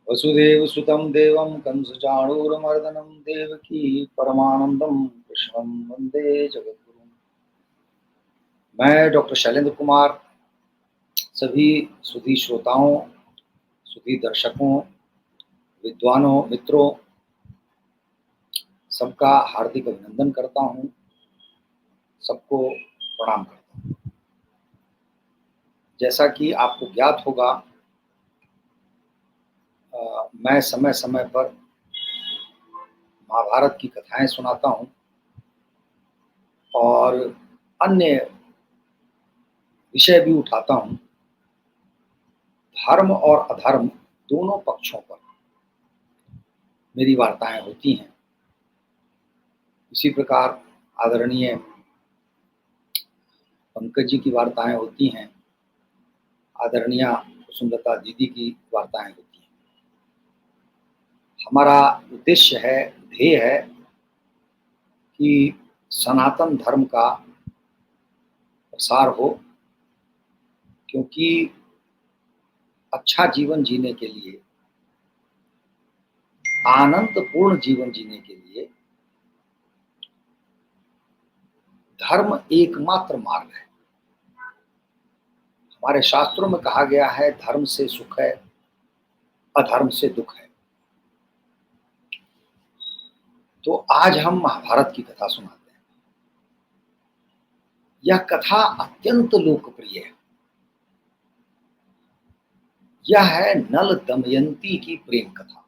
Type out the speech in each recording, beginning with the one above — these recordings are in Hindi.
वसुदेव सुतं देवं कंसचाणूरमर्दनं देवकी परमानंदम कृष्णं वंदे जगद्गुरुं। मैं डॉक्टर शैलेंद्र कुमार सभी सुधी श्रोताओं, सुधी दर्शकों, विद्वानों, मित्रों सबका हार्दिक अभिनंदन करता हूं, सबको प्रणाम करता हूं। जैसा कि आपको ज्ञात होगा, मैं समय समय पर महाभारत की कथाएं सुनाता हूं और अन्य विषय भी उठाता हूं। धर्म और अधर्म दोनों पक्षों पर मेरी वार्ताएं होती हैं। इसी प्रकार आदरणीय पंकज जी की वार्ताएं होती हैं, आदरणीय कुसुमलता दीदी की वार्ताएं होती हैं। हमारा उद्देश्य है, ध्येय है कि सनातन धर्म का प्रसार हो, क्योंकि अच्छा जीवन जीने के लिए, आनंदपूर्ण जीवन जीने के लिए धर्म एकमात्र मार्ग है। हमारे शास्त्रों में कहा गया है, धर्म से सुख है, अधर्म से दुख है। तो आज हम महाभारत की कथा सुनाते हैं। यह कथा अत्यंत लोकप्रिय है। यह है नल दमयंती की प्रेम कथा।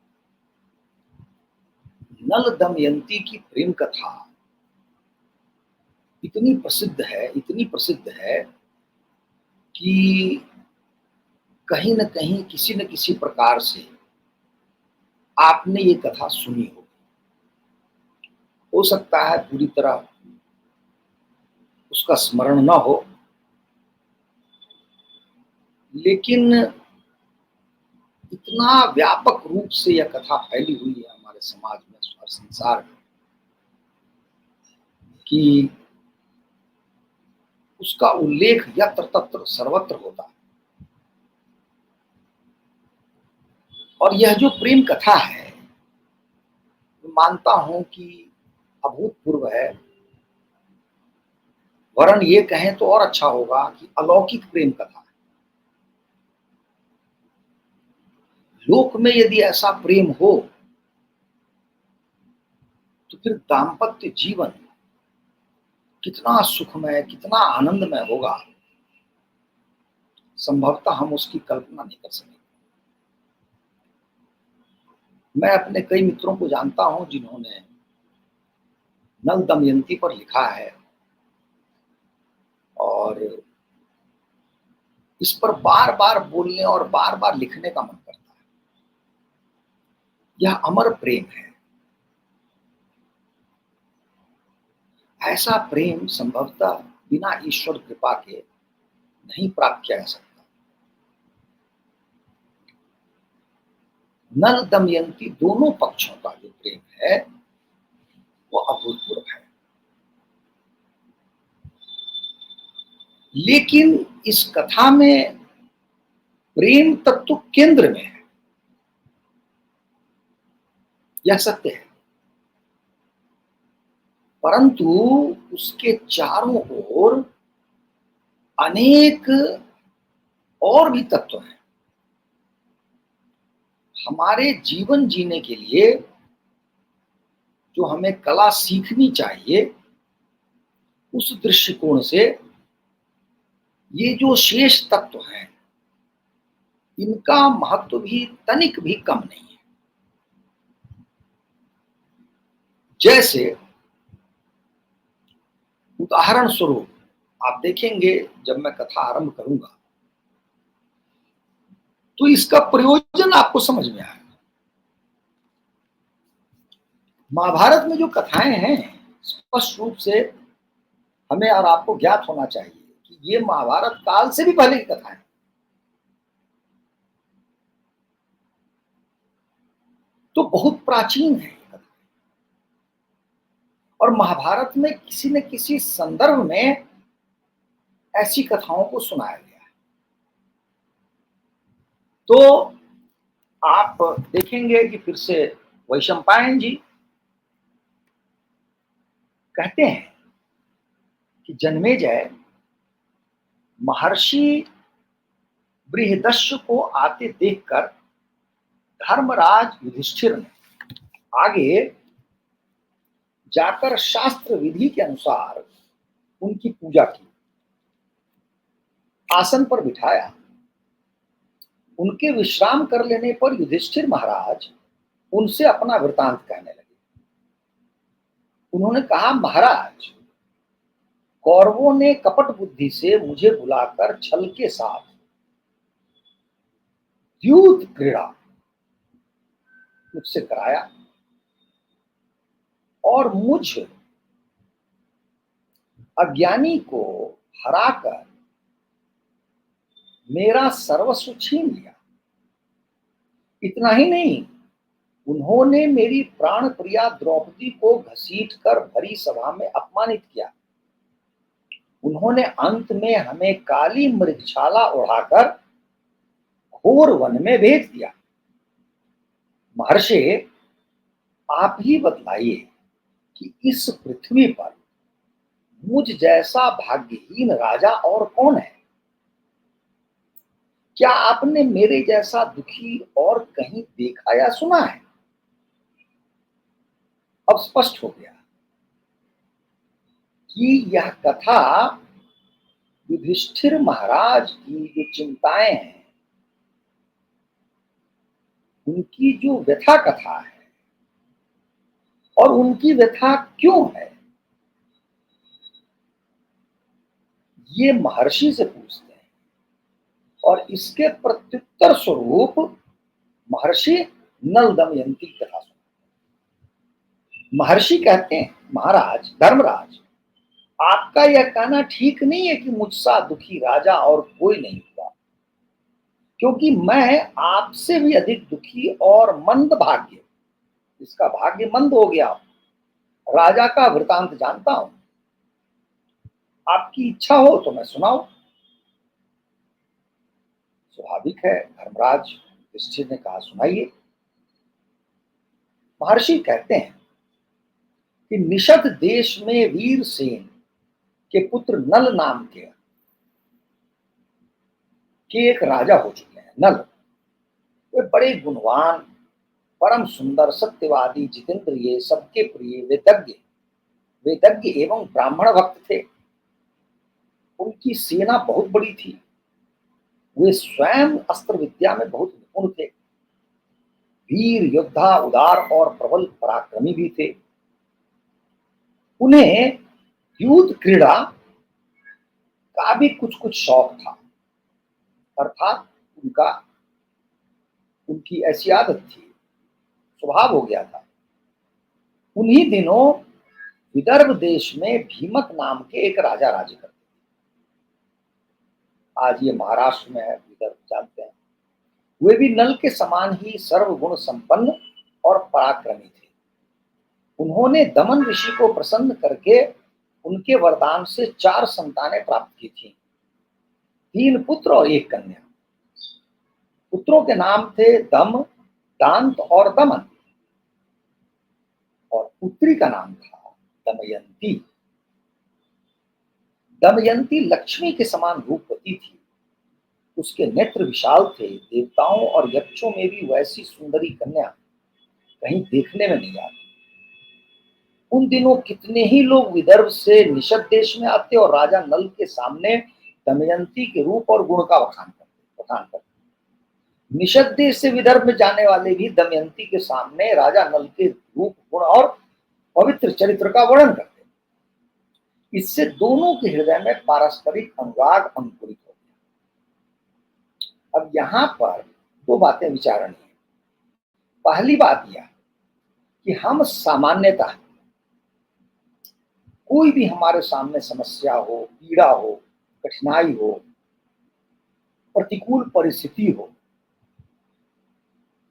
नल दमयंती की प्रेम कथा इतनी प्रसिद्ध है कि कहीं न कहीं, किसी न किसी प्रकार से आपने ये कथा सुनी हो सकता है पूरी तरह उसका स्मरण न हो, लेकिन इतना व्यापक रूप से यह कथा फैली हुई है हमारे समाज में और संसार में कि उसका उल्लेख यत्र तत्र सर्वत्र होता है। और यह जो प्रेम कथा है, मैं मानता हूं कि अभूतपूर्व है, वरन ये कहें तो और अच्छा होगा कि अलौकिक प्रेम कथा है। लोक में यदि ऐसा प्रेम हो तो फिर दाम्पत्य जीवन कितना सुखमय, कितना आनंदमय होगा, संभवतः हम उसकी कल्पना नहीं कर सकेंगे। मैं अपने कई मित्रों को जानता हूं जिन्होंने नल दमयंती पर लिखा है और इस पर बार बार बोलने और बार बार लिखने का मन करता है। यह अमर प्रेम है। ऐसा प्रेम संभवतः बिना ईश्वर कृपा के नहीं प्राप्त किया जा सकता। नल दमयंती दोनों पक्षों का जो प्रेम है वो अभूतपूर्व है। लेकिन इस कथा में प्रेम तत्व केंद्र में है, यह सत्य है, परंतु उसके चारों ओर अनेक और भी तत्व हैं। हमारे जीवन जीने के लिए जो हमें कला सीखनी चाहिए, उस दृष्टिकोण से ये जो शेष तत्व हैं, इनका महत्व भी तनिक भी कम नहीं है। जैसे उदाहरण स्वरूप आप देखेंगे, जब मैं कथा आरंभ करूंगा तो इसका प्रयोजन आपको समझ में आएगा। महाभारत में जो कथाएं हैं, स्पष्ट रूप से हमें और आपको ज्ञात होना चाहिए कि ये महाभारत काल से भी पहले की कथाएं, तो बहुत प्राचीन है कथा। और महाभारत में किसी न किसी संदर्भ में ऐसी कथाओं को सुनाया गया है। तो आप देखेंगे कि फिर से वैशंपायन जी कहते हैं कि जन्मेजय महर्षि बृहदस्यु को आते देखकर धर्मराज युधिष्ठिर ने आगे जाकर शास्त्र विधि के अनुसार उनकी पूजा की, आसन पर बिठाया। उनके विश्राम कर लेने पर युधिष्ठिर महाराज उनसे अपना वृतांत कहने लगे। उन्होंने कहा, महाराज, कौरवों ने कपट बुद्धि से मुझे बुलाकर छल के साथ द्यूत क्रीड़ा मुझसे कराया और मुझ अज्ञानी को हराकर मेरा सर्वस्व छीन लिया। इतना ही नहीं, उन्होंने मेरी प्राण प्रिया द्रौपदी को घसीटकर भरी सभा में अपमानित किया। उन्होंने अंत में हमें काली मृगशाला उड़ाकर घोर वन में भेज दिया। महर्षि, आप ही बतलाइए कि इस पृथ्वी पर मुझ जैसा भाग्यहीन राजा और कौन है? क्या आपने मेरे जैसा दुखी और कहीं देखा या सुना है? अब स्पष्ट हो गया कि यह कथा युधिष्ठिर महाराज की जो चिंताएं हैं, उनकी जो व्यथा कथा है, और उनकी व्यथा क्यों है, ये महर्षि से पूछते हैं। और इसके प्रत्युत्तर स्वरूप महर्षि नल दमयंती की कथा सुनते हैं। महर्षि कहते हैं, महाराज धर्मराज, आपका यह कहना ठीक नहीं है कि मुझसा दुखी राजा और कोई नहीं हुआ, क्योंकि मैं आपसे भी अधिक दुखी और मंद भाग्य, इसका भाग्य मंद हो गया, राजा का वृतांत जानता हूं। आपकी इच्छा हो तो मैं सुनाऊं। स्वाभाविक है, धर्मराज युधिष्ठिर ने कहा, सुनाइए। महर्षि कहते हैं कि निषद देश में वीरसेन के पुत्र नल नाम के एक राजा हो चुके हैं। नल वे बड़े गुणवान, परम सुंदर, सत्यवादी, जितेंद्रिय, सबके प्रिय, वेदज्ञ एवं ब्राह्मण भक्त थे। उनकी सेना बहुत बड़ी थी। वे स्वयं अस्त्र विद्या में बहुत निपुण थे। वीर योद्धा, उदार और प्रबल पराक्रमी भी थे। उन्हें युद्ध क्रीड़ा का भी कुछ कुछ शौक था, अर्थात उनकी ऐसी आदत थी, स्वभाव हो गया था। उन्हीं दिनों विदर्भ देश में भीमक नाम के एक राजा राज्य करते थे। आज ये महाराष्ट्र में है, विदर्भ जानते हैं। वे भी नल के समान ही सर्वगुण संपन्न और पराक्रमी थे। उन्होंने दमन ऋषि को प्रसन्न करके उनके वरदान से 4 संतानें प्राप्त की थी, 3 पुत्र और 1 कन्या। पुत्रों के नाम थे दम, दांत और दमन, और पुत्री का नाम था दमयंती। दमयंती लक्ष्मी के समान रूपवती थी। उसके नेत्र विशाल थे। देवताओं और यक्षों में भी वैसी सुंदरी कन्या कहीं देखने में नहीं आती। उन दिनों कितने ही लोग विदर्भ से निषद देश में आते और राजा नल के सामने दमयंती के रूप और गुण का बखान करते। निषद देश से विदर्भ में जाने वाले भी दमयंती के सामने राजा नल के रूप, गुण और पवित्र चरित्र का वर्णन करते। इससे दोनों के हृदय में पारस्परिक अनुराग अंकुरित हो गया। अब यहाँ पर 2 बातें विचारणीय है। पहली बात यह कि हम सामान्यतः कोई भी हमारे सामने समस्या हो, पीड़ा हो, कठिनाई हो, प्रतिकूल परिस्थिति हो,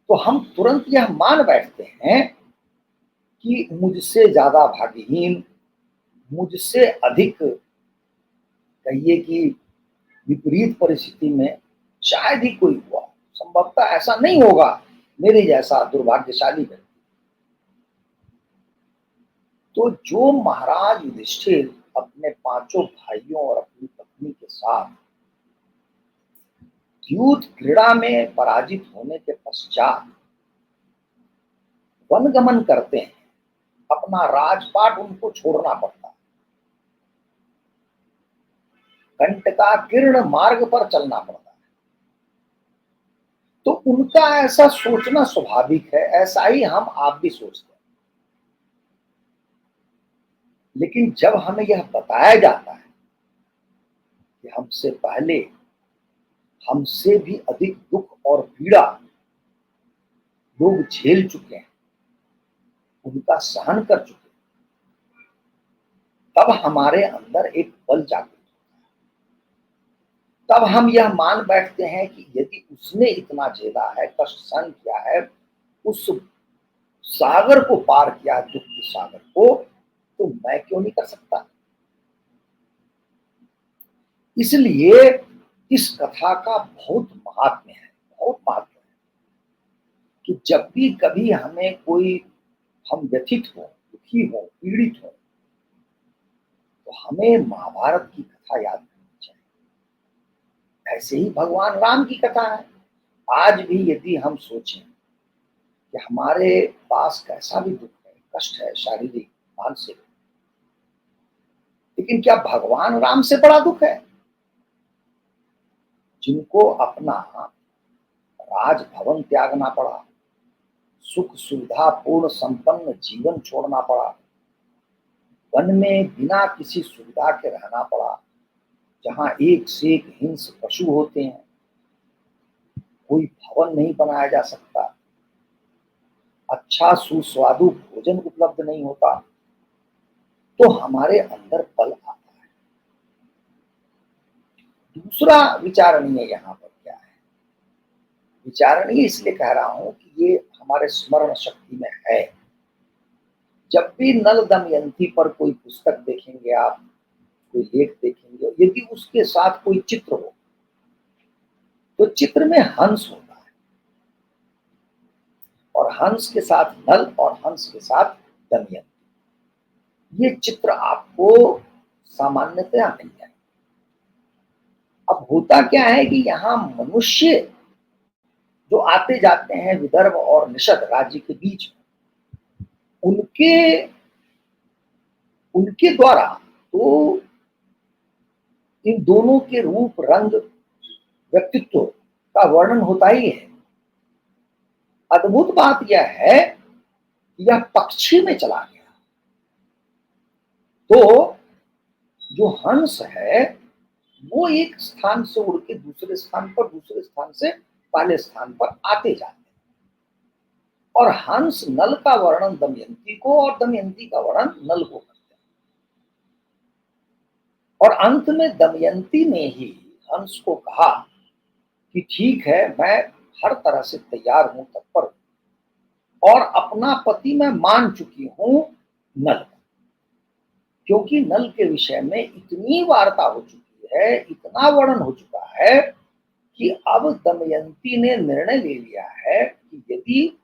तो हम तुरंत यह मान बैठते हैं कि मुझसे ज्यादा भाग्यहीन, मुझसे अधिक कहिए कि विपरीत परिस्थिति में शायद ही कोई हुआ, संभवतः ऐसा नहीं होगा मेरे जैसा दुर्भाग्यशाली व्यक्ति। तो जो महाराज युधिष्ठिर अपने पांचों भाइयों और अपनी पत्नी के साथ युद्ध क्रीड़ा में पराजित होने के पश्चात वनगमन करते हैं, अपना राजपाट उनको छोड़ना पड़ता है, कंटकाकीर्ण मार्ग पर चलना पड़ता है। तो उनका ऐसा सोचना स्वाभाविक है, ऐसा ही हम आप भी सोचते हैं। लेकिन जब हमें यह बताया जाता है कि हमसे पहले हमसे भी अधिक दुख और पीड़ा लोग झेल चुके हैं, उनका सहन कर चुके हैं, तब हमारे अंदर एक बल जागृत होता है। तब हम यह मान बैठते हैं कि यदि उसने इतना झेला है, कष्ट सहन किया है, उस सागर को पार किया, दुख के सागर को, तो मैं क्यों नहीं कर सकता। इसलिए इस कथा का बहुत महात्म्य है, बहुत महत्व है कि जब भी कभी हमें कोई, हम व्यथित हो, दुखी हो, पीड़ित हो, तो हमें महाभारत की कथा याद करनी चाहिए। ऐसे ही भगवान राम की कथा है। आज भी यदि हम सोचें कि हमारे पास कैसा भी दुख है, कष्ट है, शारीरिक, मानसिक, लेकिन क्या भगवान राम से बड़ा दुख है? जिनको अपना राजभवन त्यागना पड़ा, सुख सुविधा पूर्ण संपन्न जीवन छोड़ना पड़ा, वन में बिना किसी सुविधा के रहना पड़ा, जहां एक से एक हिंस्र पशु होते हैं, कोई भवन नहीं बनाया जा सकता, अच्छा सुस्वादु भोजन उपलब्ध नहीं होता, तो हमारे अंदर बल आता है। दूसरा विचारणीय यहाँ पर क्या है? विचारणीय इसलिए कह रहा हूं कि ये हमारे स्मरण शक्ति में है। जब भी नल दमयंती पर कोई पुस्तक देखेंगे आप, कोई लेख देखेंगे, यदि उसके साथ कोई चित्र हो, तो चित्र में हंस होता है, और हंस के साथ नल और हंस के साथ दमयंती, ये चित्र आपको सामान्यतया मिल जाए। अब होता क्या है कि यहाँ मनुष्य जो आते जाते हैं विदर्भ और निषद राज्य के बीच, उनके उनके द्वारा तो इन दोनों के रूप, रंग, व्यक्तित्व का वर्णन होता ही है। अद्भुत बात यह है कि यह पक्षी में चला गया, तो जो हंस है वो एक स्थान से उड़ के दूसरे स्थान पर, दूसरे स्थान से पहले स्थान पर आते जाते हैं। और हंस नल का वर्णन दमयंती को, और दमयंती का वर्णन नल को करते हैं। और अंत में दमयंती ने ही हंस को कहा कि ठीक है, मैं हर तरह से तैयार हूं, तत्पर हूं, और अपना पति मैं मान चुकी हूं नल, क्योंकि नल के विषय में इतनी वार्ता हो चुकी है, इतना वर्णन हो चुका है कि अब दमयंती ने निर्णय ले लिया है कि यदि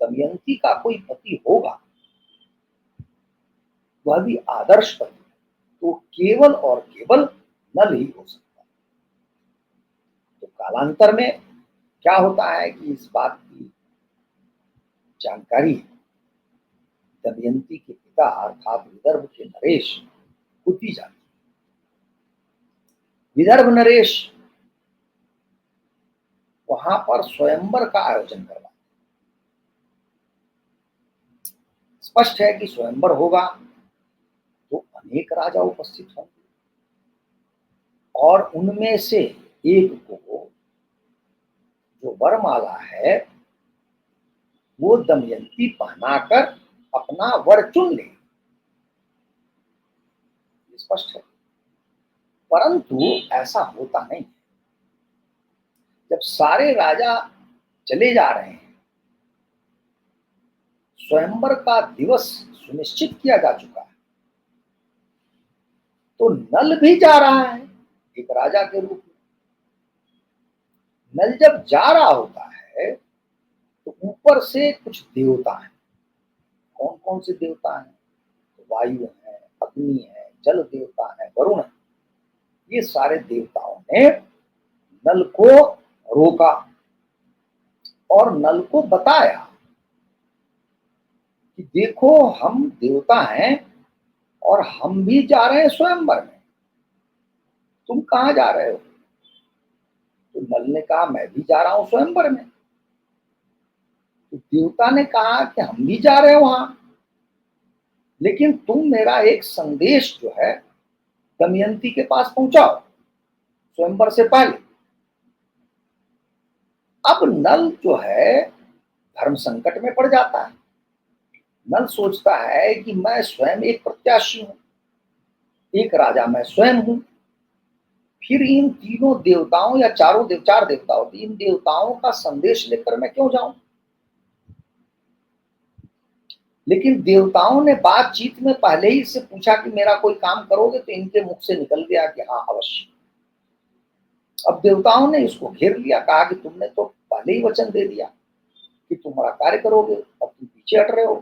दमयंती का कोई पति होगा, वह भी आदर्श पति, तो केवल और केवल नल ही हो सकता है। तो कालांतर में क्या होता है कि इस बात की जानकारी दमयंती के पिता अर्थात विदर्भ के नरेश को दी जाती है। विदर्भ नरेश वहां पर स्वयंवर का आयोजन करवाते। स्पष्ट है कि स्वयंवर होगा तो अनेक राजा उपस्थित होंगे, और उनमें से एक को जो वरमाला है वो दमयंती पहनाकर अपना वर चुन ले, स्पष्ट है। परंतु ऐसा होता नहीं। जब सारे राजा चले जा रहे हैं, स्वयंवर का दिवस सुनिश्चित किया जा चुका है, तो नल भी जा रहा है एक राजा के रूप में। नल जब जा रहा होता है तो स्वयंवर से कुछ देवता हैं। कौन कौन से देवता हैं? तो वायु है, अग्नि है, जल देवता है, वरुण है। ये सारे देवताओं ने नल को रोका और नल को बताया कि देखो, हम देवता हैं और हम भी जा रहे हैं स्वयंवर में, तुम कहाँ जा रहे हो? तो नल ने कहा, मैं भी जा रहा हूं स्वयंवर में। तो देवता ने कहा कि हम भी जा रहे हो वहां, लेकिन तुम मेरा एक संदेश जो है दमयंती के पास पहुंचाओ स्वयंवर से पहले। अब नल जो है धर्म संकट में पड़ जाता है। नल सोचता है कि मैं स्वयं एक प्रत्याशी हूं, एक राजा मैं स्वयं हूं, फिर इन तीनों देवताओं या चार देवताओं, इन देवताओं का संदेश लेकर मैं क्यों जाऊं? लेकिन देवताओं ने बातचीत में पहले ही से पूछा कि मेरा कोई काम करोगे, तो इनके मुख से निकल गया कि हाँ, अवश्य। अब देवताओं ने इसको घेर लिया, कहा कि तुमने तो पहले ही वचन दे दिया कि तुम्हारा कार्य करोगे, अब तुम पीछे हट रहे हो।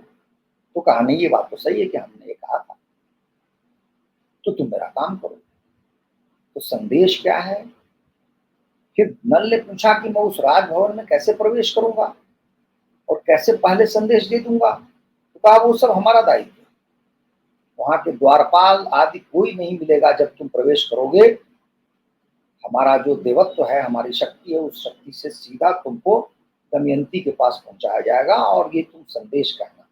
तो कहा, नहीं, ये बात तो सही है कि हमने ये कहा था, तो तुम मेरा काम करो। तो संदेश क्या है? फिर नल ने पूछा कि मैं उस राजभवन में कैसे प्रवेश करूंगा और कैसे पहले संदेश दे दूंगा? तो कहा, वो सब हमारा दायित्व है, वहां के द्वारपाल आदि कोई नहीं मिलेगा। जब तुम प्रवेश करोगे, हमारा जो देवत्व है, हमारी शक्ति है, उस शक्ति से सीधा तुमको दमयंती के पास पहुंचाया जाएगा और ये तुम संदेश कहना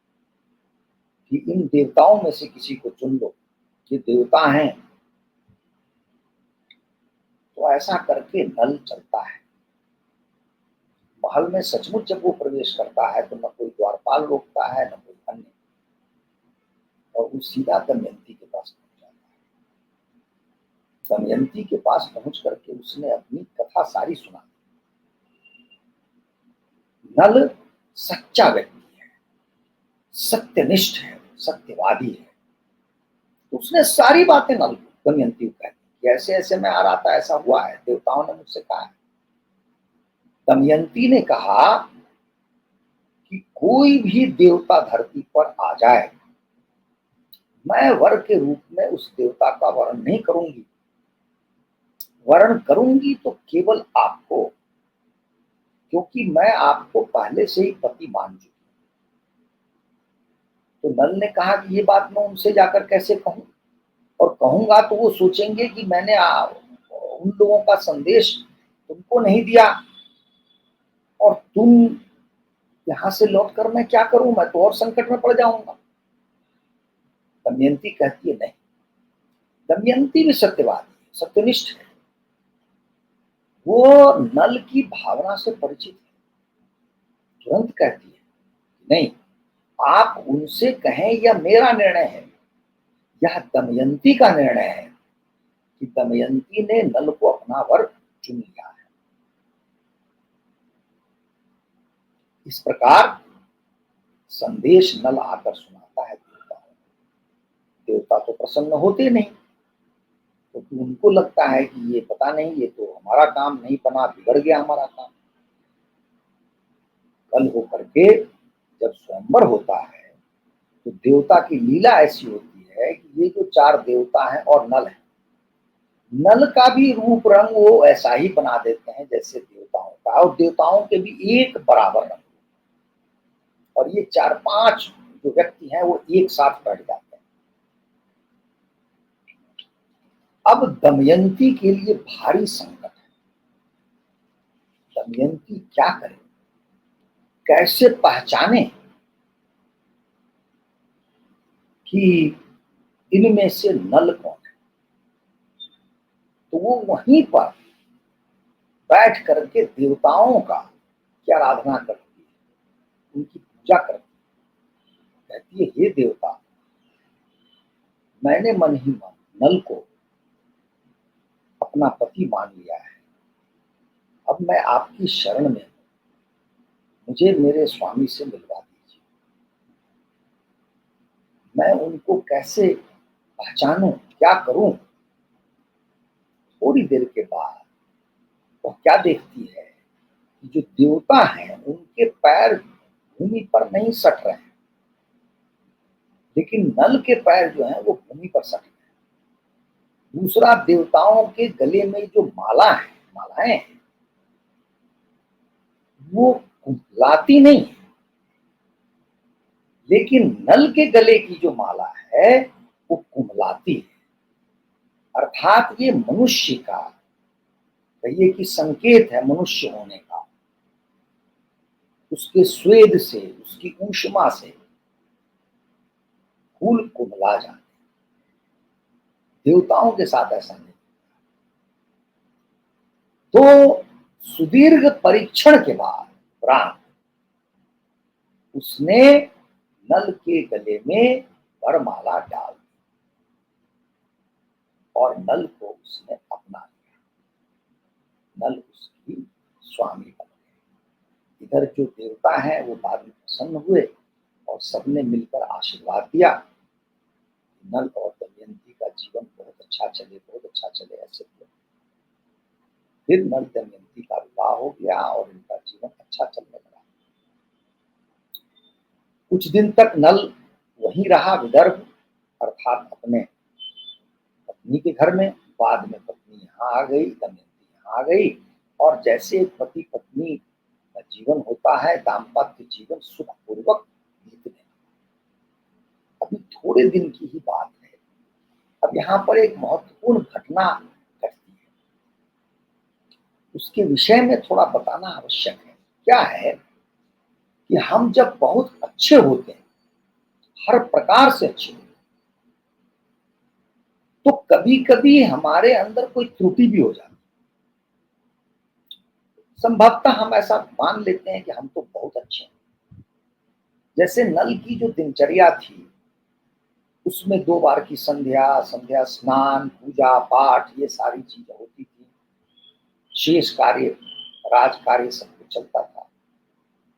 कि इन देवताओं में से किसी को चुन लो, ये देवता हैं। तो ऐसा करके नल चलता है महल में। सचमुच जब वो प्रवेश करता है तो न कोई द्वारपाल रोकता है, न कोई अन्य, और वो सीधा दमयंती के पास पहुंच जाता है। दमयंती के पास पहुंच करके उसने अपनी कथा सारी सुना। नल सच्चा व्यक्ति है, सत्यनिष्ठ है, सत्यवादी है। तो उसने सारी बातें नल दमयंती को कह दी कि ऐसे ऐसे मैं आ रहा था, ऐसा हुआ है, देवताओं ने मुझसे कहा है। दमयंती ने कहा कि कोई भी देवता धरती पर आ जाए, मैं वर के रूप में उस देवता का वर्ण नहीं करूंगी। वर्ण करूंगी तो केवल आपको, क्योंकि मैं आपको पहले से ही पति मान चुकी। तो नल ने कहा कि ये बात मैं उनसे जाकर कैसे कहूं, और कहूंगा तो वो सोचेंगे कि मैंने उन लोगों का संदेश तुमको नहीं दिया, और तुम यहां से लौट कर मैं क्या करूं, मैं तो और संकट में पड़ जाऊंगा। दमयंती कहती है, नहीं, दमयंती भी सत्यवादी है, सत्यनिष्ठ है। वो नल की भावना से परिचित है। तुरंत कहती है, नहीं, आप उनसे कहें, यह मेरा निर्णय है, यह दमयंती का निर्णय है कि दमयंती ने नल को अपना वर चुन लिया है। इस प्रकार संदेश नल आकर सुनाता है देवताओं। देवता तो प्रसन्न होते नहीं, क्योंकि तो उनको लगता है कि ये पता नहीं, ये तो हमारा काम नहीं बना, बिगड़ गया हमारा काम। कल होकर के जब स्वयंवर होता है तो देवता की लीला ऐसी होती है कि ये जो चार देवता हैं और नल है, नल का भी रूप रंग वो ऐसा ही बना देते हैं जैसे देवताओं का, और देवताओं के भी एक बराबर रंग। और ये चार पांच जो व्यक्ति हैं वो एक साथ बैठ जाते हैं। अब दमयंती के लिए भारी संकट है। दमयंती क्या करे, कैसे पहचाने कि इनमें से नल कौन है? तो वो वहीं पर बैठ करके देवताओं का की आराधना करती है, उनकी पूजा करती है। कहती है, हे देवता, मैंने मन ही मन नल को अपना पति मान लिया है। अब मैं आपकी शरण में हूं, मुझे मेरे स्वामी से मिलवा दीजिए। मैं उनको कैसे पहचानूं, क्या करूं? थोड़ी देर के बाद वो क्या देखती है कि जो देवता हैं उनके पैर भूमि पर नहीं सट रहे हैं, लेकिन नल के पैर जो हैं वो भूमि पर सट रहे हैं। दूसरा, देवताओं के गले में जो मालाएं हैं, वो कुंभलाती नहीं है, लेकिन नल के गले की जो माला है वो कुंभलाती है। अर्थात ये मनुष्य का, कहिए कि संकेत है मनुष्य होने का। उसके स्वेद से, उसकी ऊष्मा से फूल कुंभला जाते हैं। देवताओं के साथ ऐसा नहीं। तो सुदीर्घ परीक्षण के बाद ब्राह्मण उसने नल के गले में वरमाला डाल दी और नल को उसने अपना लिया। नल उसकी स्वामी बन गए। इधर जो देवता है वो बाद में प्रसन्न हुए और सबने मिलकर आशीर्वाद दिया। नल और दमयंती का जीवन बहुत अच्छा चले, बहुत अच्छा चले, ऐसे हुए। फिर नल दमयंती का विवाह हो गया और इनका जीवन अच्छा चलने लगा। कुछ दिन तक नल वहीं रहा, विदर्भ, अर्थात अपने पत्नी के घर में। बाद में पत्नी यहाँ आ गई, दमयंती यहाँ आ गई, और जैसे पति पत्नी का जीवन होता है, दाम्पत्य जीवन सुखपूर्वक बीतने। अभी थोड़े दिन की ही बात है। अब यहाँ पर एक महत्वपूर्ण घटना घटती है, उसके विषय में थोड़ा बताना आवश्यक है। क्या है कि हम जब बहुत अच्छे होते हैं, हर प्रकार से अच्छे होते हैं, तो कभी कभी हमारे अंदर कोई त्रुटि भी हो जाती है। संभवतः हम ऐसा मान लेते हैं कि हम तो बहुत अच्छे हैं। जैसे नल की जो दिनचर्या थी, उसमें 2 बार की संध्या स्नान, पूजा पाठ, ये सारी चीजें होती थी। शेष कार्य, राज कार्य सब कुछ चलता था।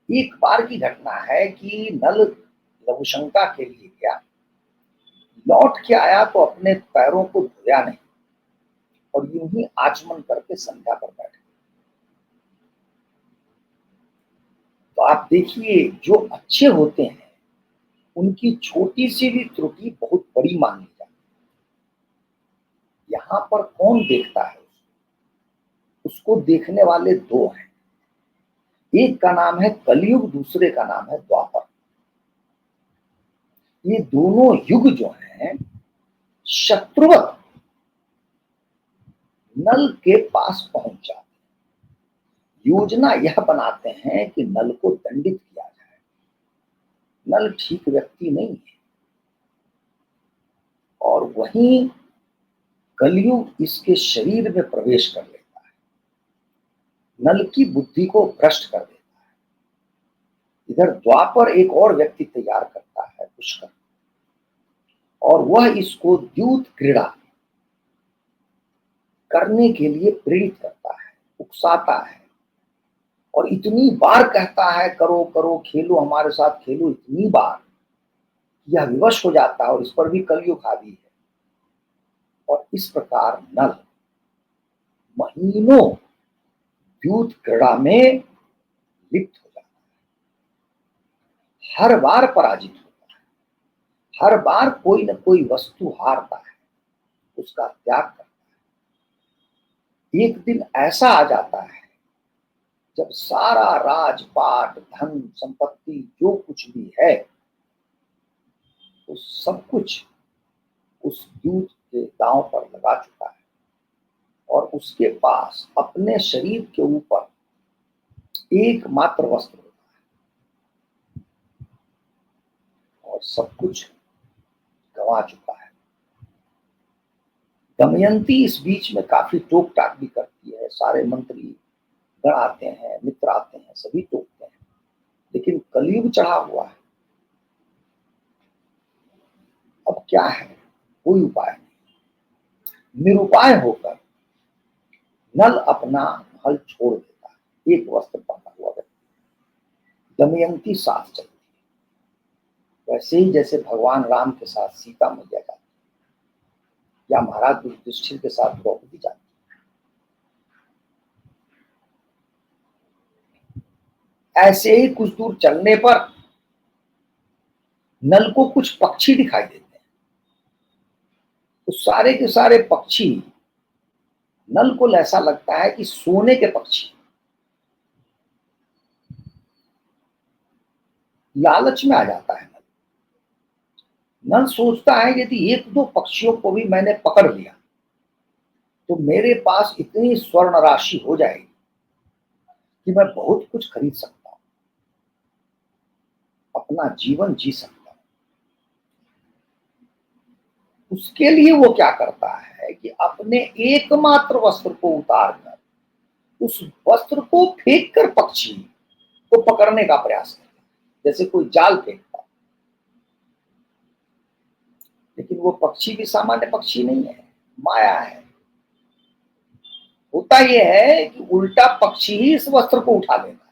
एक बार की घटना है कि नल लघुशंका के लिए गया, लौट के आया तो अपने पैरों को धोया नहीं और यूं ही आचमन करके संध्या पर बैठ गया। तो आप देखिए, जो अच्छे होते हैं उनकी छोटी सी भी त्रुटि बहुत बड़ी मान ली जाती है। यहाँ पर कौन देखता है उसको देखने वाले 2 हैं। एक का नाम है कलयुग, दूसरे का नाम है द्वापर। ये दोनों युग जो हैं शत्रुवत नल के पास पहुंच जाते हैं। योजना यह बनाते हैं कि नल को दंडित किया जाए। नल ठीक व्यक्ति नहीं है, और वहीं कलयुग इसके शरीर में प्रवेश कर लेता है, नल की बुद्धि को भ्रष्ट कर देता है। इधर द्वापर एक और व्यक्ति तैयार करता है, पुष्कर, और वह इसको द्यूत क्रीड़ा करने के लिए प्रेरित करता है, उकसाता है, और इतनी बार कहता है करो करो, खेलो हमारे साथ खेलो, इतनी बार यह विवश हो जाता है और इस पर भी कलयुग हावी है। और इस प्रकार नल महीनों द्यूत क्रीड़ा में लिप्त हो जाता है। हर बार पराजित होता है, हर बार कोई न कोई वस्तु हारता है, उसका त्याग करता है। एक दिन ऐसा आ जाता है जब सारा राजपाट, धन संपत्ति, जो कुछ भी है, वो सब कुछ उस दूत के दांव पर लगा चुका है, और उसके पास अपने शरीर के ऊपर एकमात्र वस्त्र होता है और सब कुछ गंवा चुका है। दमयंती इस बीच में काफी टोक टाक भी करती है। सारे मंत्री गण आते हैं, मित्र आते हैं, सभी टोकते हैं, लेकिन कलयुग चढ़ा हुआ है। अब क्या है, कोई उपाय नहीं। निरुपाय होकर नल अपना महल छोड़ देता है, एक वस्त्र पहना हुआ व्यक्ति। दमयंती साथ चलती है, वैसे ही जैसे भगवान राम के साथ सीता मैया जाती है, या महाराज युधिष्ठिर के साथ द्रौपदी जाती है। ऐसे ही कुछ दूर चलने पर नल को कुछ पक्षी दिखाई देते हैं, तो सारे के सारे पक्षी नल को ऐसा लगता है कि सोने के पक्षी, लालच में आ जाता है। नल सोचता है यदि एक दो पक्षियों को भी मैंने पकड़ लिया तो मेरे पास इतनी स्वर्ण राशि हो जाएगी कि मैं बहुत कुछ खरीद सकता हूं, अपना जीवन जी सकता हूं। उसके लिए वो क्या करता है कि अपने एकमात्र वस्त्र को उतार कर उस वस्त्र को फेंक कर पक्षी को पकड़ने का प्रयास करता है, जैसे कोई जाल फेंकता है। लेकिन वो पक्षी भी सामान्य पक्षी नहीं है, माया है। होता यह है कि उल्टा पक्षी ही इस वस्त्र को उठा लेता है।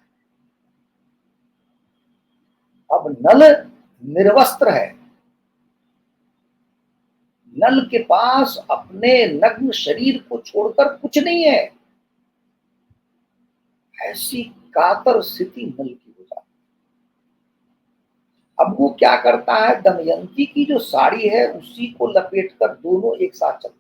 अब नल निर्वस्त्र है, नल के पास अपने नग्न शरीर को छोड़कर कुछ नहीं है। ऐसी कातर स्थिति नल की हो जाती है। अब वो क्या करता है, दमयंती की जो साड़ी है उसी को लपेटकर दोनों एक साथ चलते हैं।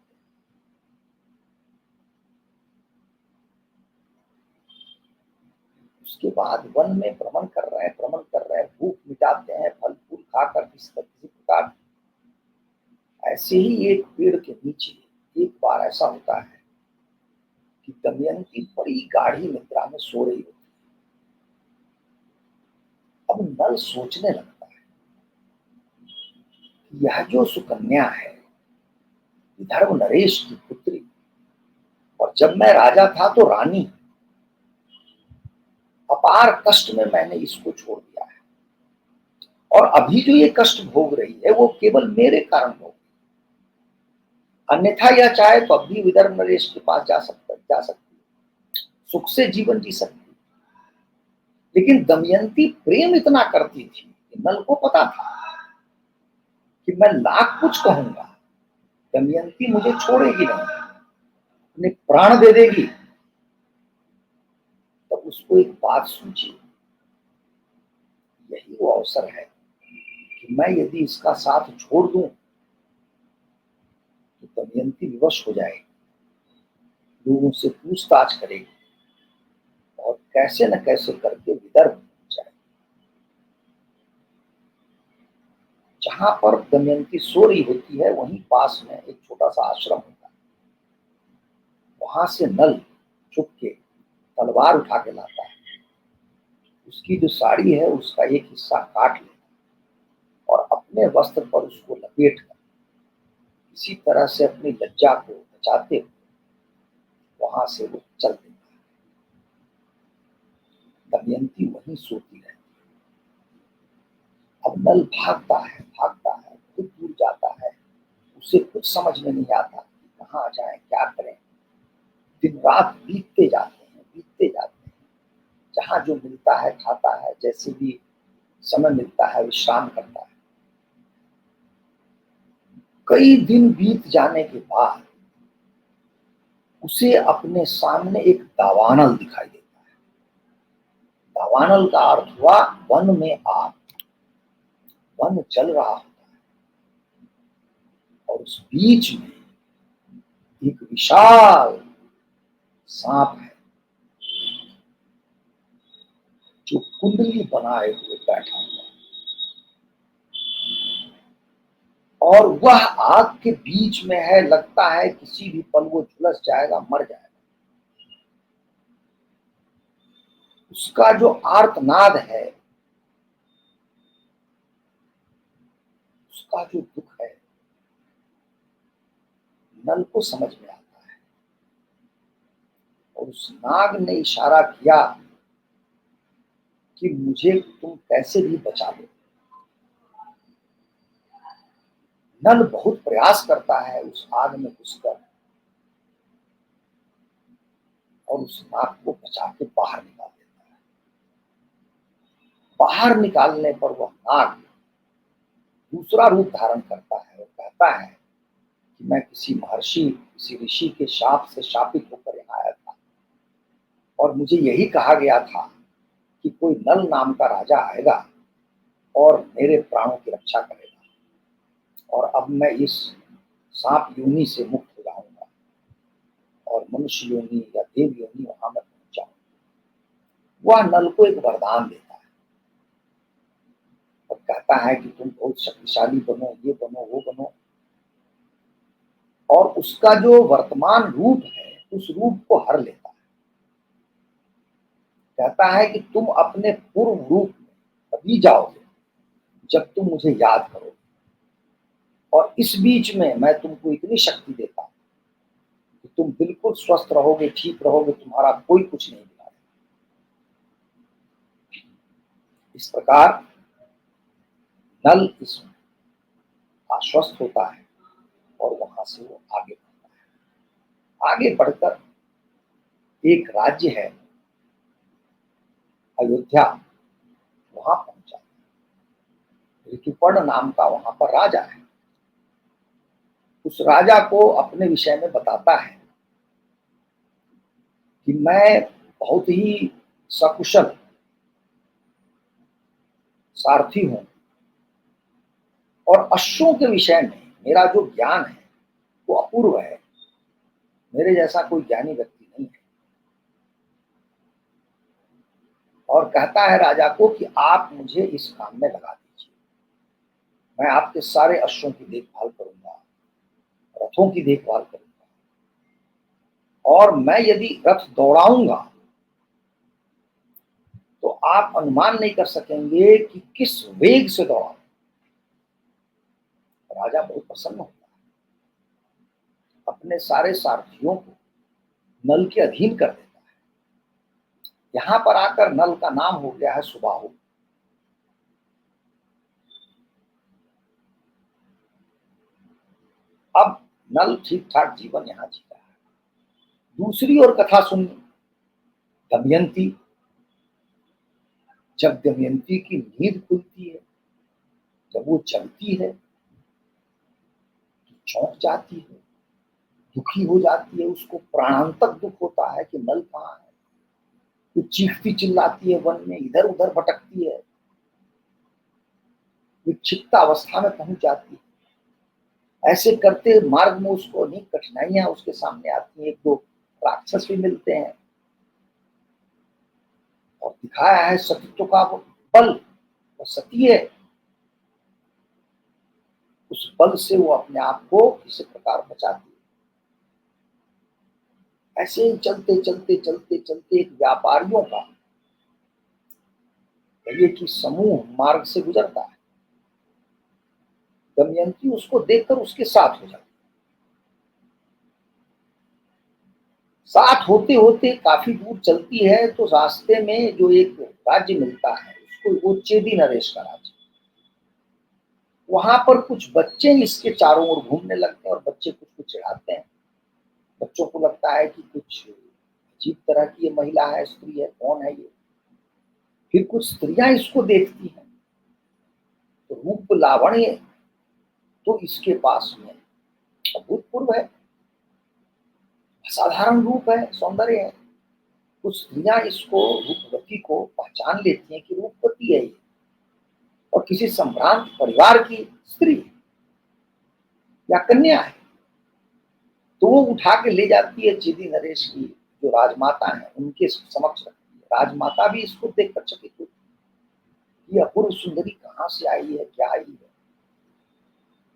उसके बाद वन में भ्रमण कर रहे हैं, भूख मिटाते हैं, फल फूल खाकर किसी प्रकार। ऐसे ही एक पेड़ के नीचे एक बार ऐसा होता है कि दमयंती बड़ी गाढ़ी निद्रा में सो रही होती है। अब नल सोचने लगता है कि यह जो सुकन्या है विदर्भ नरेश की पुत्री, और जब मैं राजा था तो रानी, अपार कष्ट में मैंने इसको छोड़ दिया है, और अभी जो ये कष्ट भोग रही है वो केवल मेरे कारण भोग, अन्यथा यह चाहे तो अभी विदर्भ नरेश के पास जा सकती है, सुख से जीवन जी सकती। लेकिन दमयंती प्रेम इतना करती थी कि नल को पता था कि मैं लाख कुछ कहूंगा, दमयंती मुझे छोड़ेगी नहीं, अपने प्राण दे देगी। तो उसको एक बात सूझी, यही वो अवसर है कि मैं यदि इसका साथ छोड़ दूं तो दमयंती विवश हो जाएगी, लोगों से पूछताछ करेगी और कैसे न कैसे करके विदर्भ पहुंच जाएगी। जहां पर दमयंती सो रही होती है वहीं पास में एक छोटा सा आश्रम होता है। वहां से नल छुप के तलवार उठा के लाता है, उसकी जो साड़ी है उसका एक हिस्सा काट लेता है और अपने वस्त्र पर उसको लपेट कर इसी तरह से अपनी लज्जा को बचाते हुए वहां से वो चल देता है। दमयंती वहीं सोती रहती है। अब नल भागता है, खुद दूर जाता है, उसे कुछ समझ में नहीं आता कि कहाँ जाए, क्या करें। दिन रात बीतते जाते हैं, जहां जो मिलता है खाता है, जैसे भी समय मिलता है विश्राम करता है। कई दिन बीत जाने के बाद उसे अपने सामने एक दावानल दिखाई देता है। दावानल का अर्थ हुआ वन में आग, वन जल रहा होता है और उस बीच में एक विशाल सांप है जो कुंडली बनाए हुए बैठा हुआ है, और वह आग के बीच में है। लगता है किसी भी पल वो झुलस जाएगा, मर जाएगा। उसका जो आर्तनाद है, उसका जो दुख है, नल को समझ में आता है। और उस नाग ने इशारा किया कि मुझे तुम कैसे भी बचा लो। नल बहुत प्रयास करता है उस आग में घुसकर और उस नाग को बचा के बाहर निकाल देता है। बाहर निकालने पर वह नाग दूसरा रूप धारण करता है और कहता है कि मैं किसी महर्षि, किसी ऋषि के शाप से शापित होकर यहाँ आया था, और मुझे यही कहा गया था कि कोई नल नाम का राजा आएगा और मेरे प्राणों की रक्षा करेगा, और अब मैं इस सांप योनि से मुक्त हो जाऊंगा और मनुष्य योनि या देव योनि वहां मैं पहुंच जाऊंगा। वह नल को एक वरदान देता है और कहता है कि तुम बहुत शक्तिशाली बनो, ये बनो, वो बनो। और उसका जो वर्तमान रूप है उस रूप को हर लेता है। कहता है कि तुम अपने पूर्व रूप में तभी जाओगे जब तुम मुझे याद करोगे, और इस बीच में मैं तुमको इतनी शक्ति देता हूं कि तुम बिल्कुल स्वस्थ रहोगे, ठीक रहोगे, तुम्हारा कोई कुछ नहीं बिगाड़ेगा। इस प्रकार नल इसमें आश्वस्त होता है और वहां से वो आगे बढ़ता है। आगे बढ़कर एक राज्य है अयोध्या, वहां पहुंचा। ऋतुपर्ण नाम का वहां पर राजा है। उस राजा को अपने विषय में बताता है कि मैं बहुत ही सकुशल सारथी हूं, और अश्वों के विषय में मेरा जो ज्ञान है वो अपूर्व है। मेरे जैसा कोई ज्ञानी व्यक्ति नहीं है। और कहता है राजा को कि आप मुझे इस काम में लगा दीजिए, मैं आपके सारे अश्वों की देखभाल करूंगा, रथों की देखभाल करूंगा, और मैं यदि रथ दौड़ाऊंगा तो आप अनुमान नहीं कर सकेंगे कि किस वेग से दौड़ाऊं। राजा बहुत प्रसन्न होता है, अपने सारे सारथियों को नल के अधीन कर देता है। यहां पर आकर नल का नाम हो गया है सुबाहु। अब नल ठीक ठाक जीवन यहां जी रहा है। दूसरी ओर कथा सुनिए, दमयंती। जब दमयंती की नींद खुलती है, जब वो जगती है तो चौंक जाती है, दुखी हो जाती है। उसको प्राणांतक दुख होता है कि नल कहाँ है। वो चीखती चिल्लाती है, वन में इधर उधर भटकती है, विक्षिप्त अवस्था में पहुंच जाती है। ऐसे करते मार्ग में उसको अनेक कठिनाइयां उसके सामने आती हैं। एक दो राक्षस भी मिलते हैं और दिखाया है सतीत्व का वो बल, वो सती है। उस बल से वो अपने आप को किसी प्रकार बचाती है। ऐसे ही चलते चलते चलते चलते एक व्यापारियों का कहिए कि समूह मार्ग से गुजरता है। दमयंती उसको देखकर उसके साथ हो जाती है। साथ होते होते काफी दूर चलती है तो रास्ते में जो एक राज्य मिलता है उसको, वो चेदी नरेश का राज्य। वहां पर कुछ बच्चे इसके चारों ओर घूमने लगते हैं और बच्चे कुछ कुछ चिढ़ाते हैं। बच्चों को लगता है कि कुछ अजीब तरह की ये महिला है, स्त्री है, कौन है ये। फिर कुछ स्त्रियां इसको देखती हैं तो रूप लावण्य तो इसके पास में अभूतपूर्व है, असाधारण रूप है, सौंदर्य है। कुछ स्त्रियां इसको, रूपवती को पहचान लेती हैं कि रूपवती है ये और किसी संभ्रांत परिवार की स्त्री या कन्या है। तो वो उठा के ले जाती है चेदी नरेश की जो राजमाता है उनके समक्ष रखती है। राजमाता भी इसको देखकर चकित होती है, ये अपूर्व सुंदरी कहाँ से आई है, क्या आई है।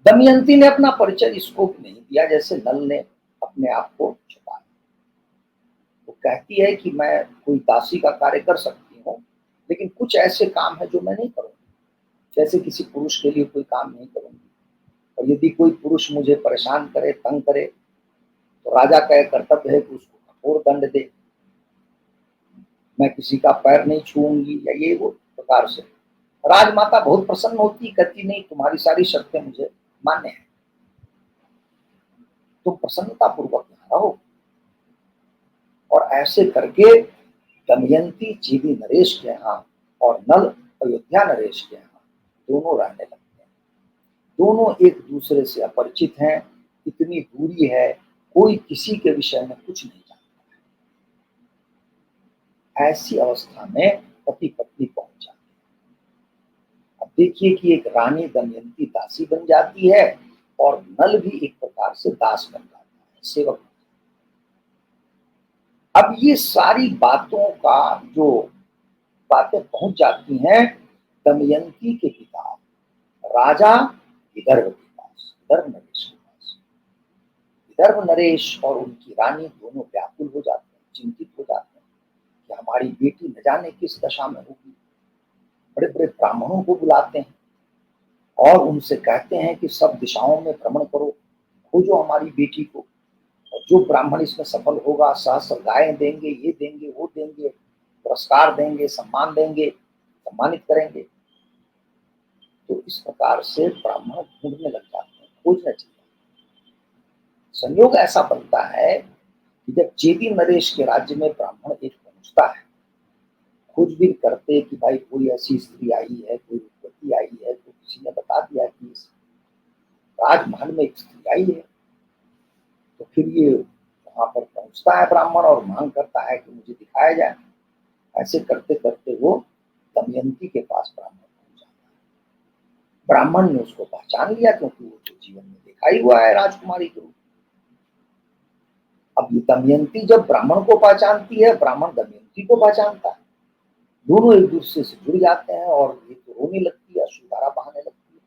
दमयंती ने अपना परिचय इसको नहीं दिया, जैसे नल ने अपने आप को छुपाया। वो कहती है कि मैं कोई दासी का कार्य कर सकती हूँ, लेकिन कुछ ऐसे काम है जो मैं नहीं करूंगी, जैसे किसी पुरुष के लिए कोई काम नहीं करूंगी। और यदि कोई पुरुष मुझे परेशान करे, तंग करे, तो राजा का यह कर्तव्य है कि उसको कठोर दंड दे। मैं किसी का पैर नहीं छूऊंगी या ये वो प्रकार से। राजमाता बहुत प्रसन्न होती, कहती नहीं, तुम्हारी सारी शर्तें मुझे मान्य है, तुम प्रसन्नता पूर्वक यहाँ रहो। और ऐसे करके दमयंती चेदी नरेश के यहाँ और नल अयोध्या नरेश के यहाँ दोनों रहने लगते हैं। दोनों एक दूसरे से अपरिचित हैं, इतनी दूरी है, कोई किसी के विषय में कुछ नहीं जानता है। ऐसी अवस्था में पति पत्नी पहुंच जाते हैं। अब देखिए कि एक रानी दमयंती दासी बन जाती है और नल भी एक प्रकार से दास बन जाता है, सेवक। अब ये सारी बातों का जो बातें पहुंच जाती हैं दमयंती के पिता राजा विदर्भ के पास, विदर्भ नरेश के पास। विदर्भ नरेश और उनकी रानी दोनों व्याकुल हो जाते हैं, चिंतित हो जाते हैं कि हमारी बेटी न जाने किस दशा में होगी। बड़े बड़े ब्राह्मणों को बुलाते हैं और उनसे कहते हैं कि सब दिशाओं में भ्रमण करो, खोजो हमारी बेटी को, और जो ब्राह्मण इसमें सफल होगा सहस्त्र गायें देंगे, ये देंगे, वो देंगे, पुरस्कार देंगे, सम्मान देंगे, सम्मानित करेंगे। तो इस प्रकार से ब्राह्मण ढूंढने लग जाते हैं, खोजने चाहिए। संयोग ऐसा बनता है कि जब चेदी नरेश के राज्य में ब्राह्मण एक पहुंचता है, खोजबीन करते कि भाई कोई ऐसी स्त्री आई है, कोई युवती आई है, तो किसी ने बता दिया कि इस राजमहल में एक स्त्री आई है। तो फिर ये वहां पर पहुंचता है ब्राह्मण और मांग करता है कि मुझे दिखाया जाए। ऐसे करते करते वो दमयंती के पास ब्राह्मण पहुंच जाता है। ब्राह्मण ने उसको पहचान लिया क्योंकि वो तो जीवन में देखा ही हुआ है राजकुमारी के रूप। अब ये दमयंती जब ब्राह्मण को पहचानती है, ब्राह्मण दमयंती को पहचानता है, दोनों एक दूसरे से जुड़ जाते हैं और ये तो रोने लगती है, अश्रुधारा बहाने लगती है।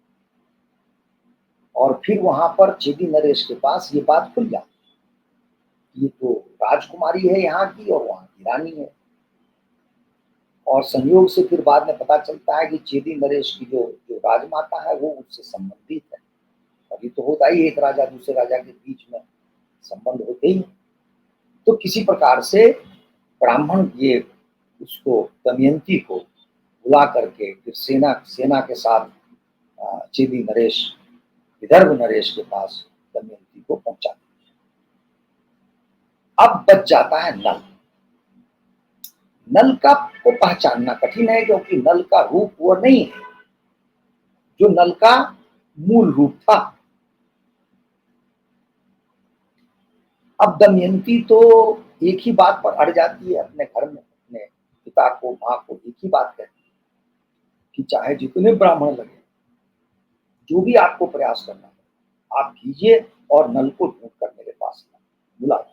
और फिर वहां पर चेदी नरेश के पास ये बात खुल जाती है, ये तो राजकुमारी है यहाँ की और वहां की रानी है। और संयोग से फिर बाद में पता चलता है कि चेदी नरेश की जो जो राजमाता है वो उससे संबंधित है। अभी तो होता ही एक राजा दूसरे राजा के बीच में संबंध होते ही। तो किसी प्रकार से ब्राह्मण ये उसको दमयंती को बुला करके फिर सेना सेना के साथ चेदी नरेश विदर्भ नरेश के पास दमयंती को पहुंचा दिया। अब बच जाता है नल। नल का को पहचानना कठिन है क्योंकि नल का रूप वो नहीं है जो नल का मूल रूप था। अब दमयंती तो एक ही बात पर अड़ जाती है अपने घर में, अपने पिता को माँ को एक ही बात कहती है कि चाहे जितने ब्राह्मण लगे, जो भी आपको प्रयास करना है आप कीजिए और नल को ढूंढ कर मेरे पास बुला।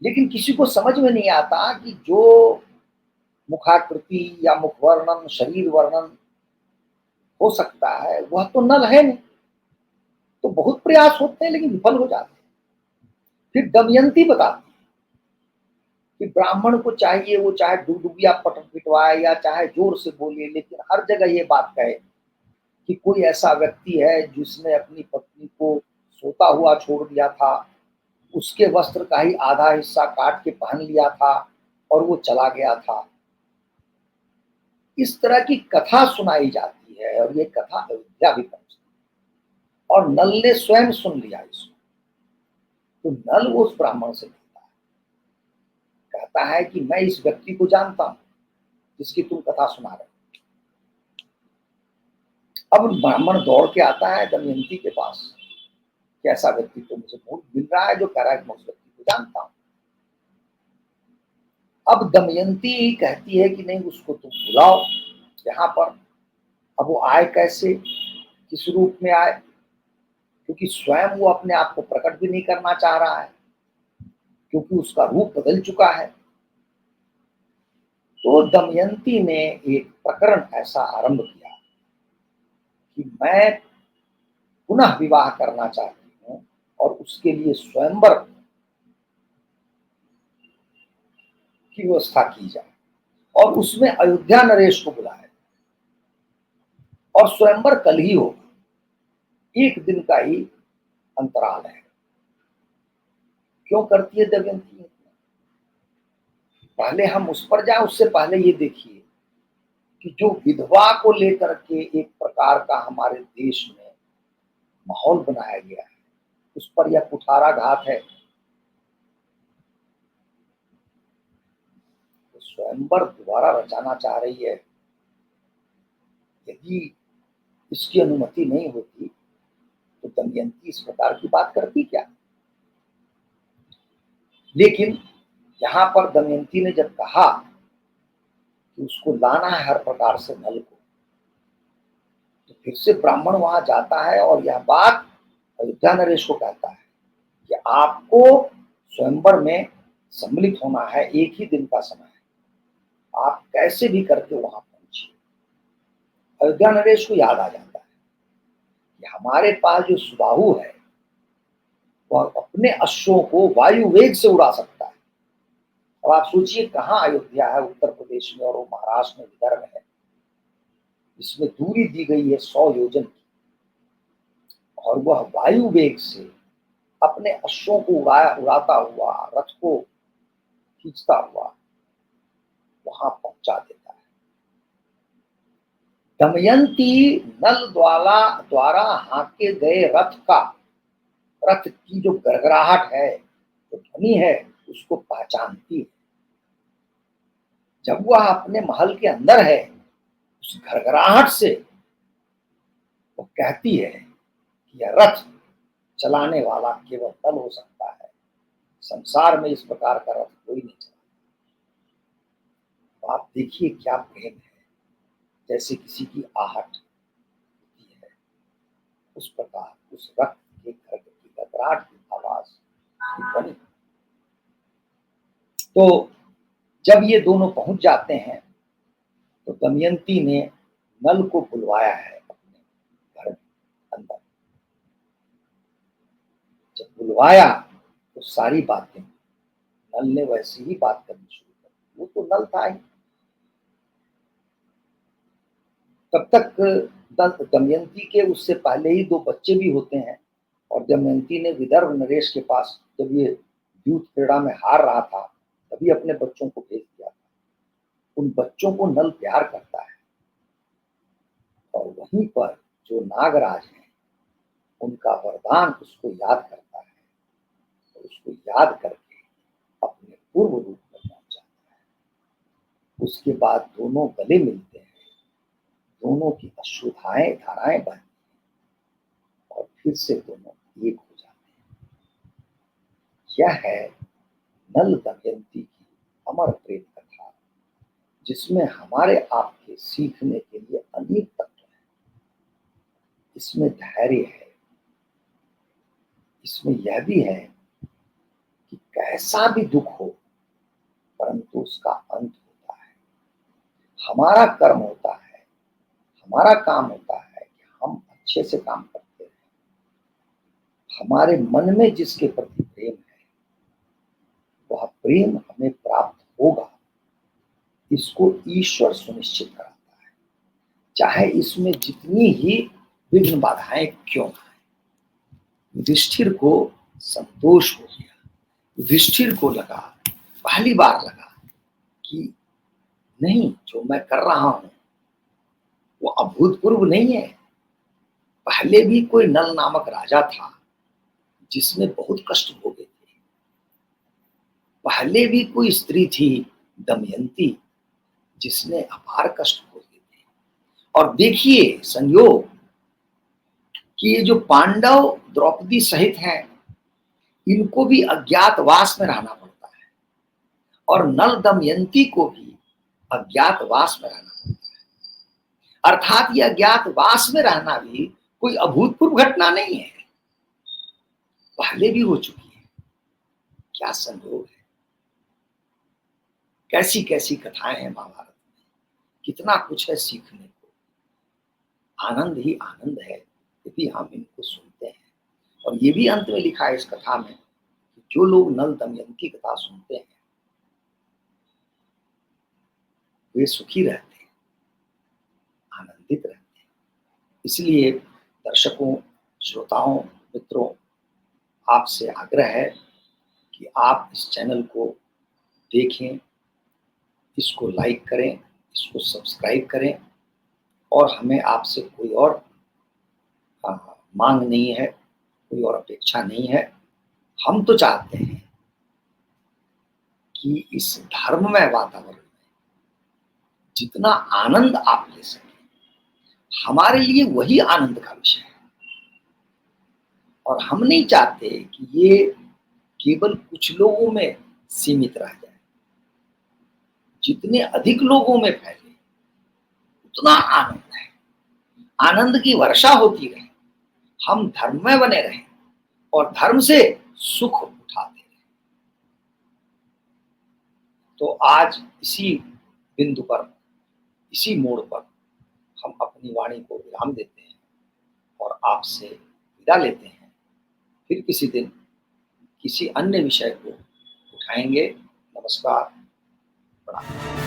लेकिन किसी को समझ में नहीं आता कि जो मुखाकृति या मुख वर्णन, शरीर वर्णन हो सकता है वह तो नल है नहीं। तो बहुत प्रयास होते हैं लेकिन विफल हो जाते हैं। फिर दमयंती बताती है कि ब्राह्मण को चाहिए वो चाहे डुगडुगिया पटक पिटवाए या चाहे जोर से बोले, लेकिन हर जगह ये बात कहे कि कोई ऐसा व्यक्ति है जिसने अपनी पत्नी को सोता हुआ छोड़ दिया था, उसके वस्त्र का ही आधा हिस्सा काट के पहन लिया था और वो चला गया था। इस तरह की कथा सुनाई जाती है और ये कथा अयोध्या भी पहुंचती है और नल ने स्वयं सुन लिया इसको। तो नल उस ब्राह्मण से कहता है, कहता है कि मैं इस व्यक्ति को जानता हूं जिसकी तुम कथा सुना रहे हो। अब ब्राह्मण दौड़ के आता है दमयंती के पास कि ऐसा व्यक्ति तो मुझे मिल रहा है जो कह रहा है कि मैं उस व्यक्ति को जानता हूं। अब दमयंती कहती है कि नहीं उसको तुम बुलाओ यहाँ पर। अब वो आए कैसे, किस रूप में आए, क्योंकि स्वयं वो अपने आप को प्रकट भी नहीं करना चाह रहा है क्योंकि उसका रूप बदल चुका है। तो दमयंती ने एक प्रकरण ऐसा आरंभ किया कि मैं पुनः विवाह करना चाहती हूँ और उसके लिए स्वयंवर की व्यवस्था की जाए और उसमें अयोध्या नरेश को बुलाए और स्वयंवर कल ही होगा, एक दिन का ही अंतराल है। क्यों करती है दमयंती? पहले हम उस पर जाए, उससे पहले ये देखिए कि जो विधवा को लेकर के एक प्रकार का हमारे देश में माहौल बनाया गया है उस पर यह कुठाराघात है। तो स्वयंवर दोबारा रचाना चाह रही है। यदि इसकी अनुमति नहीं होती तो दमयंती इस प्रकार की बात करती क्या? लेकिन यहां पर दमयंती ने जब कहा कि उसको लाना है हर प्रकार से नल को। तो फिर से ब्राह्मण वहां जाता है और यह बात अयोध्या नरेश को कहता है कि आपको स्वयंवर में सम्मिलित होना है, एक ही दिन का समय है, आप कैसे भी करके वहां पहुंचिए। अयोध्या नरेश को याद आ जाता है कि हमारे पास जो सुबाहु है वह अपने अश्वों को वायु वेग से उड़ा सकता है। अब आप सोचिए कहाँ अयोध्या है, उत्तर प्रदेश में, और वो महाराष्ट्र में विदर्भ है। इसमें दूरी दी गई है 100 योजन की, और वह वायु वेग से अपने अश्वों को उड़ाता हुआ, रथ को खींचता हुआ वहां पहुंचा देता है। दमयंती नल द्वारा हाके गए रथ की जो गड़गड़ाहट है, जो ध्वनि है, उसको पहचानती है। जब वह अपने महल के अंदर है, उस घरघराहट से वो कहती है कि यह रथ चलाने वाला केवल नल हो सकता है, संसार में इस प्रकार का रथ कोई नहीं चला। तो आप देखिए क्या प्रेम है, जैसे किसी की आहट होती है उस प्रकार उस रथ के घर की घबराहट की आवाज की ध्वनि। तो जब ये दोनों पहुंच जाते हैं तो दमयंती ने नल को बुलवाया है अपने घर के अंदर। जब बुलवाया तो सारी बातें, नल ने वैसे ही बात करनी शुरू कर दी। वो तो नल था ही। तब तक दमयंती के उससे पहले ही 2 बच्चे भी होते हैं, और दमयंती ने विदर्भ नरेश के पास जब ये युद्ध क्रीड़ा में हार रहा था तभी अपने बच्चों को भेज दिया था। उन बच्चों को नल प्यार करता है, और वहीं पर जो नागराज हैं उनका वरदान उसको याद करता है, और उसको याद करके अपने पूर्व रूप में पहुंच जाता है। उसके बाद दोनों गले मिलते हैं, दोनों की अश्रुधाराएं बहती हैं, और फिर से दोनों एक हो जाते हैं। यह है नल दमयंती की अमर प्रेम कथा, जिसमें हमारे आपके सीखने के लिए अनेक तत्व हैं। इसमें धैर्य है, इसमें यह भी है कि कैसा भी दुख हो परंतु उसका अंत होता है। हमारा कर्म होता है, हमारा काम होता है कि हम अच्छे से काम करते हैं। हमारे मन में जिसके प्रति प्रेम है वह प्रेम हमें प्राप्त होगा, इसको ईश्वर सुनिश्चित कराता है, चाहे इसमें जितनी ही विघ्न बाधाएं क्यों आए। युधिष्ठिर को संतोष हो गया। युधिष्ठिर को लगा, पहली बार लगा कि नहीं, जो मैं कर रहा हूं वो अभूतपूर्व नहीं है। पहले भी कोई नल नामक राजा था जिसने बहुत कष्ट भोगे थे। पहले भी कोई स्त्री थी दमयंती जिसने अपार कष्ट भोगे थे। और देखिए संयोग कि ये जो पांडव द्रौपदी सहित हैं इनको भी अज्ञातवास में रहना पड़ता है, और नल दमयंती को भी अज्ञातवास में रहना पड़ता है। अर्थात यह अज्ञातवास में रहना भी कोई अभूतपूर्व घटना नहीं है, पहले भी हो चुकी है। क्या संयोग है, कैसी कैसी कथाएं हैं महाभारत में, कितना कुछ है सीखने को। आनंद ही आनंद है यदि हम इनको सुनते हैं। और ये भी अंत में लिखा है इस कथा में कि जो लोग नल दमयंती की कथा सुनते हैं वे सुखी रहते हैं, आनंदित रहते हैं। इसलिए दर्शकों, श्रोताओं, मित्रों, आपसे आग्रह है कि आप इस चैनल को देखें, इसको लाइक करें, इसको सब्सक्राइब करें, और हमें आपसे कोई और मांग नहीं है, कोई और अपेक्षा नहीं है। हम तो चाहते हैं कि इस धर्ममय वातावरण में जितना आनंद आप ले सकें, हमारे लिए वही आनंद का विषय है। और हम नहीं चाहते कि ये केवल कुछ लोगों में सीमित रह जाए। जितने अधिक लोगों में फैले उतना आनंद है, आनंद की वर्षा होती रहे, हम धर्म में बने रहें और धर्म से सुख उठाते रहें। तो आज इसी बिंदु पर, इसी मोड़ पर हम अपनी वाणी को विराम देते हैं और आपसे विदा लेते हैं। फिर किसी दिन किसी अन्य विषय को उठाएंगे। नमस्कार, प्रणाम।